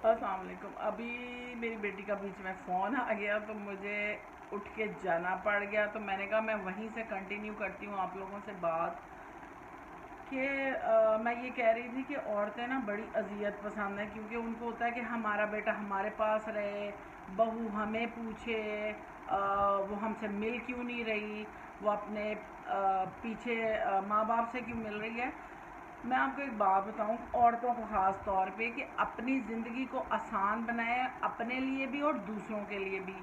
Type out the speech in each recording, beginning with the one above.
अस्सलाम वालेकुम। अभी मेरी बेटी का बीच में फ़ोन आ गया तो मुझे उठ के जाना पड़ गया, तो मैंने कहा मैं वहीं से कंटिन्यू करती हूँ आप लोगों से बात कि मैं ये कह रही थी कि औरतें ना बड़ी अजियत पसंद हैं, क्योंकि उनको होता है कि हमारा बेटा हमारे पास रहे, बहू हमें पूछे वो हमसे मिल क्यों नहीं रही, वो अपने पीछे माँ बाप से क्यों मिल रही है। मैं आपको एक बात बताऊं, औरतों को ख़ास तौर पे, कि अपनी ज़िंदगी को आसान बनाएं, अपने लिए भी और दूसरों के लिए भी।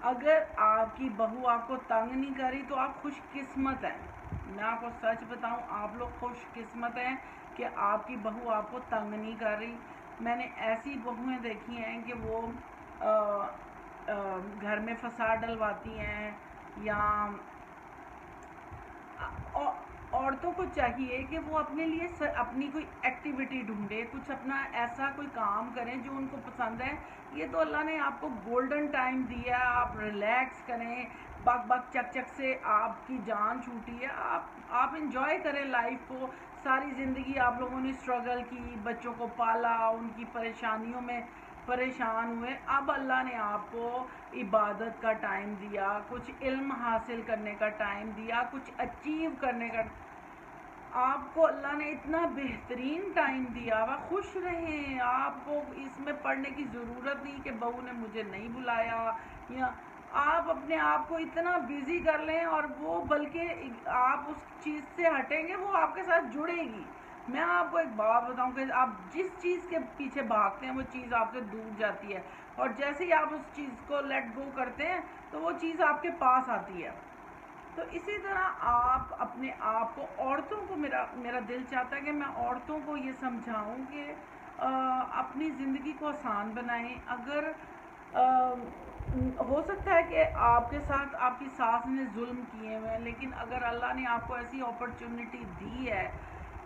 अगर आपकी बहू आपको तंग नहीं करी तो आप खुशकिस्मत हैं। मैं आपको सच बताऊं, आप लोग खुशकिस्मत हैं कि आपकी बहू आपको तंग नहीं कर रही। मैंने ऐसी बहुएं देखी हैं कि वो घर में फसाद डलवाती हैं, या औरतों को चाहिए कि वो अपने लिए अपनी कोई एक्टिविटी ढूंढे, कुछ अपना ऐसा कोई काम करें जो उनको पसंद है। ये तो अल्लाह ने आपको गोल्डन टाइम दिया, आप रिलैक्स करें। बक बक चक चक से आपकी जान छूटी है, आप इंजॉय करें लाइफ को। सारी ज़िंदगी आप लोगों ने स्ट्रगल की, बच्चों को पाला, उनकी परेशानियों में परेशान हुए। अब अल्लाह ने आपको इबादत का टाइम दिया, कुछ इल्म हासिल करने का टाइम दिया, कुछ अचीव करने का। आपको अल्लाह ने इतना बेहतरीन टाइम दिया हुआ, खुश रहें। आपको इसमें पढ़ने की ज़रूरत नहीं कि बहू ने मुझे नहीं बुलाया, या आप अपने आप को इतना बिज़ी कर लें, और वो बल्कि आप उस चीज़ से हटेंगे, वो आपके साथ जुड़ेगी। मैं आपको एक बात बताऊं कि आप जिस चीज़ के पीछे भागते हैं वो चीज़ आपसे दूर जाती है, और जैसे ही आप उस चीज़ को लेट गो करते हैं तो वो चीज़ आपके पास आती है। तो इसी तरह आप अपने आप को, औरतों को, मेरा मेरा दिल चाहता है कि मैं औरतों को ये समझाऊं कि अपनी ज़िंदगी को आसान बनाएं। अगर हो सकता है कि आपके साथ आपकी सास ने जुल्म किए हुए हैं, लेकिन अगर अल्लाह ने आपको ऐसी अपॉर्चुनिटी दी है,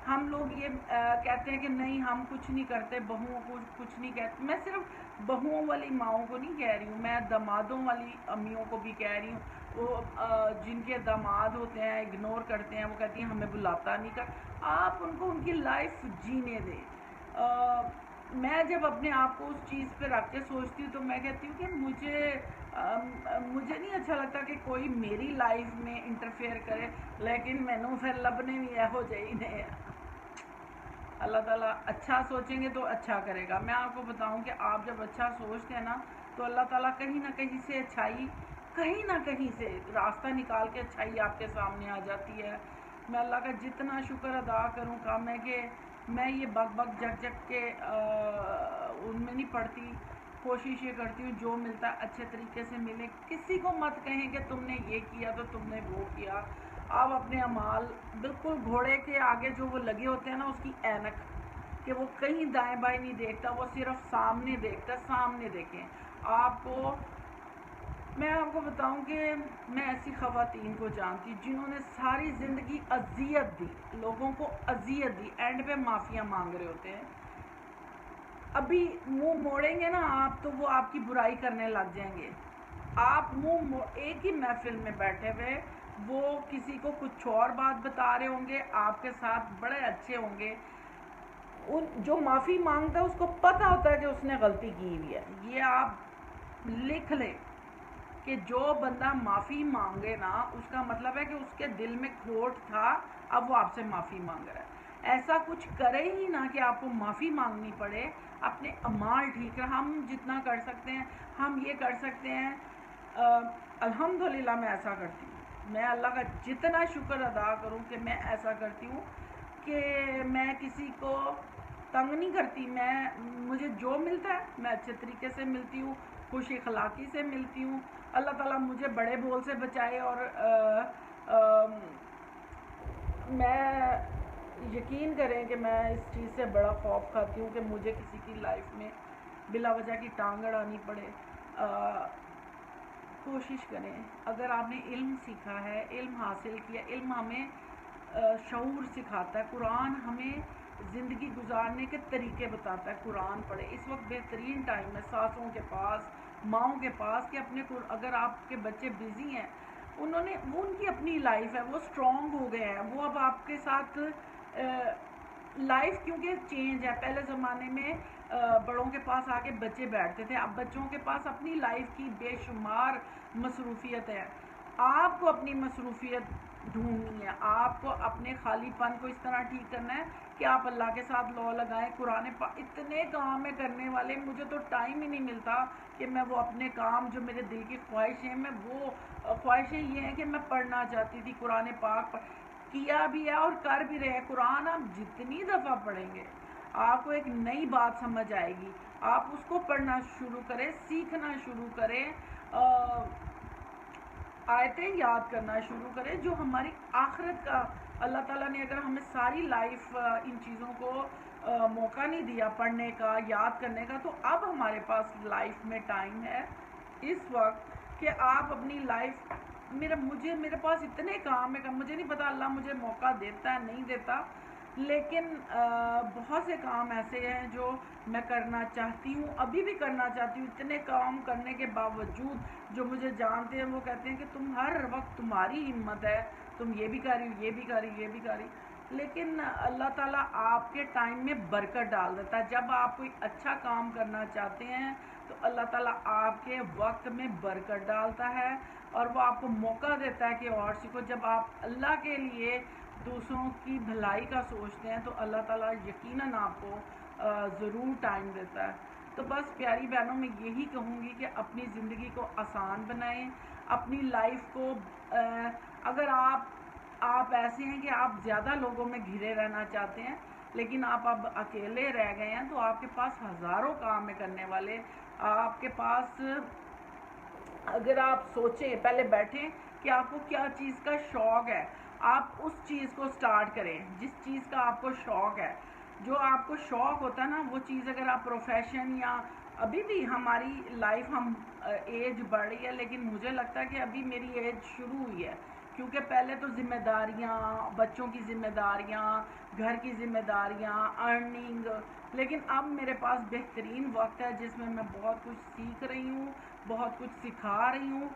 हम लोग ये कहते हैं कि नहीं हम कुछ नहीं करते, बहुओं को कुछ नहीं कहते। मैं सिर्फ बहुओं वाली माओं को नहीं कह रही हूँ, मैं दामादों वाली अम्मियों को भी कह रही हूँ। वो जिनके दामाद होते हैं इग्नोर करते हैं, वो कहती हैं हमें बुलाता नहीं कर। आप उनको उनकी लाइफ जीने दें। मैं जब अपने आप को उस चीज़ पे रख के सोचती हूँ तो मैं कहती हूँ कि मुझे नहीं अच्छा लगता कि कोई मेरी लाइफ में इंटरफेयर करे, लेकिन मैनू फिर लभने भी यहो जही ने। अल्लाह ताला अच्छा सोचेंगे तो अच्छा करेगा। मैं आपको बताऊं कि आप जब अच्छा सोचते हैं ना, तो अल्लाह ताला कहीं ना कहीं से अच्छाई, कहीं ना कहीं से रास्ता निकाल के अच्छाई आपके सामने आ जाती है। मैं अल्लाह का जितना शुक्र अदा करूं कम है कि मैं ये बक बक जग जग के उनमें नहीं पड़ती। कोशिश ये करती हूँ जो मिलता है अच्छे तरीके से मिले। किसी को मत कहें कि तुमने ये किया तो तुमने वो किया। आप अपने अमाल, बिल्कुल घोड़े के आगे जो वो लगे होते हैं ना, उसकी ऐनक, कि वो कहीं दाएं बाएं नहीं देखता, वो सिर्फ सामने देखता। सामने देखें आपको। मैं आपको बताऊं कि मैं ऐसी ख़वातीन को जानती जिन्होंने सारी ज़िंदगी अजियत दी, लोगों को अजियत दी, एंड पे माफ़िया मांग रहे होते हैं। अभी मुंह मोड़ेंगे ना आप तो वो आपकी बुराई करने लग जाएंगे। आप एक ही महफिल में बैठे हुए, वो किसी को कुछ और बात बता रहे होंगे, आपके साथ बड़े अच्छे होंगे। उन जो माफ़ी मांगता है उसको पता होता है कि उसने गलती की हुई है। ये आप लिख लें कि जो बंदा माफ़ी मांगे ना, उसका मतलब है कि उसके दिल में खोट था, अब वो आपसे माफ़ी मांग रहा है। ऐसा कुछ करे ही ना कि आपको माफ़ी मांगनी पड़े। अपने अमाल ठीक है, हम जितना कर सकते हैं हम ये कर सकते हैं। अल्हम्दुलिल्लाह मैं ऐसा करती हूँ। मैं अल्लाह का जितना शुक्र अदा करूँ कि मैं ऐसा करती हूँ कि मैं किसी को तंग नहीं करती। मुझे जो मिलता है मैं अच्छे तरीके से मिलती हूँ, खुश इखलाकी से मिलती हूँ। अल्लाह ताला मुझे बड़े बोल से बचाए, और मैं यकीन करें कि मैं इस चीज़ से बड़ा खौफ खाती हूँ कि मुझे किसी की लाइफ में बिला वजह की टांग अड़ानी पड़े। कोशिश करें, अगर आपने इल्म सीखा है, इल्म हासिल किया, इल्म हमें शऊर सिखाता है। कुरान हमें ज़िंदगी गुजारने के तरीके बताता है। कुरान पढ़े। इस वक्त बेहतरीन टाइम है सासों के पास, माओं के पास, कि अपने अगर आपके बच्चे बिज़ी हैं, वो उनकी अपनी लाइफ है, वो स्ट्रॉन्ग हो गए हैं, वो अब आपके साथ لائف کیونکہ چینج ہے. پہلے زمانے میں بڑوں کے پاس آ کے بچے بیٹھتے تھے, اب بچوں کے پاس اپنی لائف کی بے شمار مصروفیت ہے. آپ کو اپنی مصروفیت ڈھونڈنی ہے, آپ کو اپنے خالی پن کو اس طرح ٹھیک کرنا ہے کہ آپ اللہ کے ساتھ لو لگائیں. قرآن پاک اتنے کام ہے کرنے والے, مجھے تو ٹائم ہی نہیں ملتا کہ میں وہ اپنے کام جو میرے دل کی خواہشیں, میں وہ خواہشیں یہ ہیں کہ میں پڑھنا چاہتی تھی قرآن پاک, کیا بھی ہے اور کر بھی رہے ہیں. قرآن آپ جتنی دفعہ پڑھیں گے آپ کو ایک نئی بات سمجھ آئے گی. آپ اس کو پڑھنا شروع کریں, سیکھنا شروع کریں, آیتیں یاد کرنا شروع کریں جو ہماری آخرت کا. اللہ تعالیٰ نے اگر ہمیں ساری لائف ان چیزوں کو موقع نہیں دیا پڑھنے کا, یاد کرنے کا, تو اب ہمارے پاس لائف میں ٹائم ہے اس وقت کہ آپ اپنی لائف, میرے پاس اتنے کام ہے, مجھے نہیں پتا اللہ مجھے موقع دیتا ہے نہیں دیتا, لیکن بہت سے کام ایسے ہیں جو میں کرنا چاہتی ہوں, ابھی بھی کرنا چاہتی ہوں. اتنے کام کرنے کے باوجود جو مجھے جانتے ہیں وہ کہتے ہیں کہ تم ہر وقت, تمہاری ہمت ہے, تم یہ بھی کر رہی ہو, یہ بھی کر رہی, یہ بھی کر رہی. لیکن اللہ تعالیٰ آپ کے ٹائم میں برکت ڈال دیتا ہے. جب آپ کوئی اچھا کام کرنا چاہتے ہیں تو اللہ تعالیٰ آپ کے وقت میں برکت ڈالتا ہے اور وہ آپ کو موقع دیتا ہے کہ اور سیکھو. جب آپ اللہ کے لیے دوسروں کی بھلائی کا سوچتے ہیں تو اللہ تعالیٰ یقیناً آپ کو ضرور ٹائم دیتا ہے. تو بس پیاری بہنوں, میں یہی کہوں گی کہ اپنی زندگی کو آسان بنائیں, اپنی لائف کو, اگر آپ ایسے ہیں کہ آپ زیادہ لوگوں میں گھرے رہنا چاہتے ہیں لیکن آپ اب اکیلے رہ گئے ہیں, تو آپ کے پاس ہزاروں کام ہے کرنے والے. آپ کے پاس, اگر آپ سوچیں, پہلے بیٹھیں کہ آپ کو کیا چیز کا شوق ہے, آپ اس چیز کو سٹارٹ کریں جس چیز کا آپ کو شوق ہے. جو آپ کو شوق ہوتا ہے نا وہ چیز, اگر آپ پروفیشن, یا ابھی بھی ہماری لائف, ہم ایج بڑھ رہی ہے لیکن مجھے لگتا ہے کہ ابھی میری ایج شروع ہوئی ہے, کیونکہ پہلے تو ذمہ داریاں, بچوں کی ذمہ داریاں, گھر کی ذمہ داریاں, ارننگ, لیکن اب میرے پاس بہترین وقت ہے جس میں میں بہت کچھ سیکھ رہی ہوں, بہت کچھ سکھا رہی ہوں,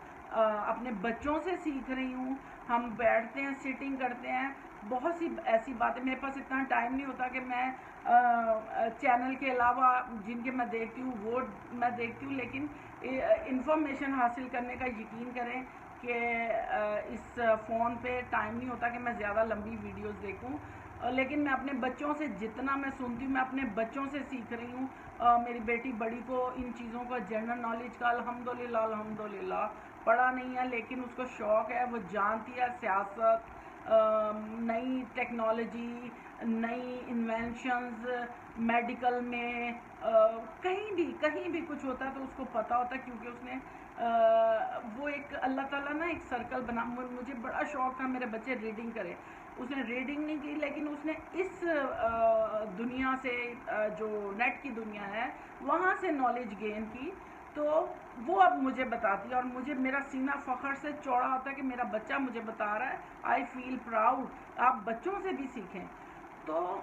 اپنے بچوں سے سیکھ رہی ہوں. ہم بیٹھتے ہیں, سیٹنگ کرتے ہیں, بہت سی ایسی باتیں, میرے پاس اتنا ٹائم نہیں ہوتا کہ میں چینل کے علاوہ جن کے میں دیکھتی ہوں وہ میں دیکھتی ہوں, لیکن انفارمیشن حاصل کرنے کا یقین کریں کہ اس فون پہ ٹائم نہیں ہوتا کہ میں زیادہ لمبی ویڈیوز دیکھوں. لیکن میں اپنے بچوں سے جتنا میں سنتی ہوں, میں اپنے بچوں سے سیکھ رہی ہوں. میری بیٹی بڑی کو ان چیزوں کا جنرل نالج کا الحمدللہ پڑھا نہیں ہے, لیکن اس کو شوق ہے, وہ جانتی ہے سیاست, نئی ٹیکنالوجی, نئی انوینشنز, میڈیکل میں کہیں بھی کچھ ہوتا ہے تو اس کو پتہ ہوتا ہے, کیونکہ اس نے وہ ایک, اللہ تعالیٰ نا ایک سرکل بنا. مجھے بڑا شوق تھا میرے بچے ریڈنگ کرے, اس نے ریڈنگ نہیں کی لیکن اس نے اس دنیا سے, جو نیٹ کی دنیا ہے وہاں سے نالج گین کی, تو وہ اب مجھے بتاتی ہے اور مجھے, میرا سینہ فخر سے چوڑا ہوتا ہے کہ میرا بچہ مجھے بتا رہا ہے. آئی فیل پراؤڈ. آپ بچوں سے بھی سیکھیں. تو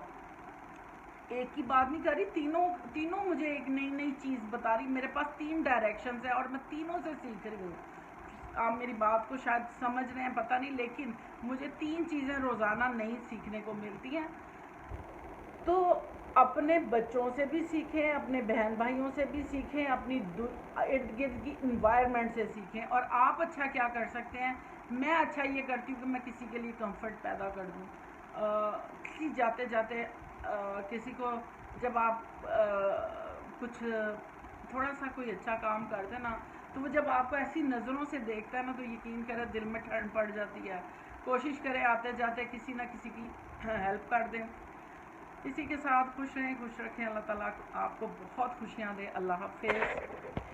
ایک ہی بات نہیں کر رہی, تینوں مجھے ایک نئی چیز بتا رہی. میرے پاس 3 ڈائریکشنز ہیں اور میں تینوں سے سیکھ رہی ہوں. آپ میری بات کو شاید سمجھ رہے ہیں, پتہ نہیں, لیکن مجھے 3 چیزیں روزانہ نئی سیکھنے کو ملتی ہیں. تو اپنے بچوں سے بھی سیکھیں, اپنے بہن بھائیوں سے بھی سیکھیں, اپنی ارد گرد کی انوائرمنٹ سے سیکھیں. اور آپ اچھا کیا کر سکتے ہیں, میں اچھا یہ کرتی ہوں کہ میں کسی کے لیے کمفرٹ پیدا کر دوں. کسی جاتے کسی کو, جب آپ کچھ تھوڑا سا کوئی اچھا کام کرتے نا, تو وہ جب آپ کو ایسی نظروں سے دیکھتا ہے نا تو یقین کرے دل میں ٹھنڈ پڑ جاتی ہے. کوشش کرے آتے جاتے کسی نہ کسی کی ہیلپ کر دیں. اسی کے ساتھ خوش رہیں, خوش رکھیں. اللہ تعالیٰ آپ کو بہت خوشیاں دے. اللہ حافظ.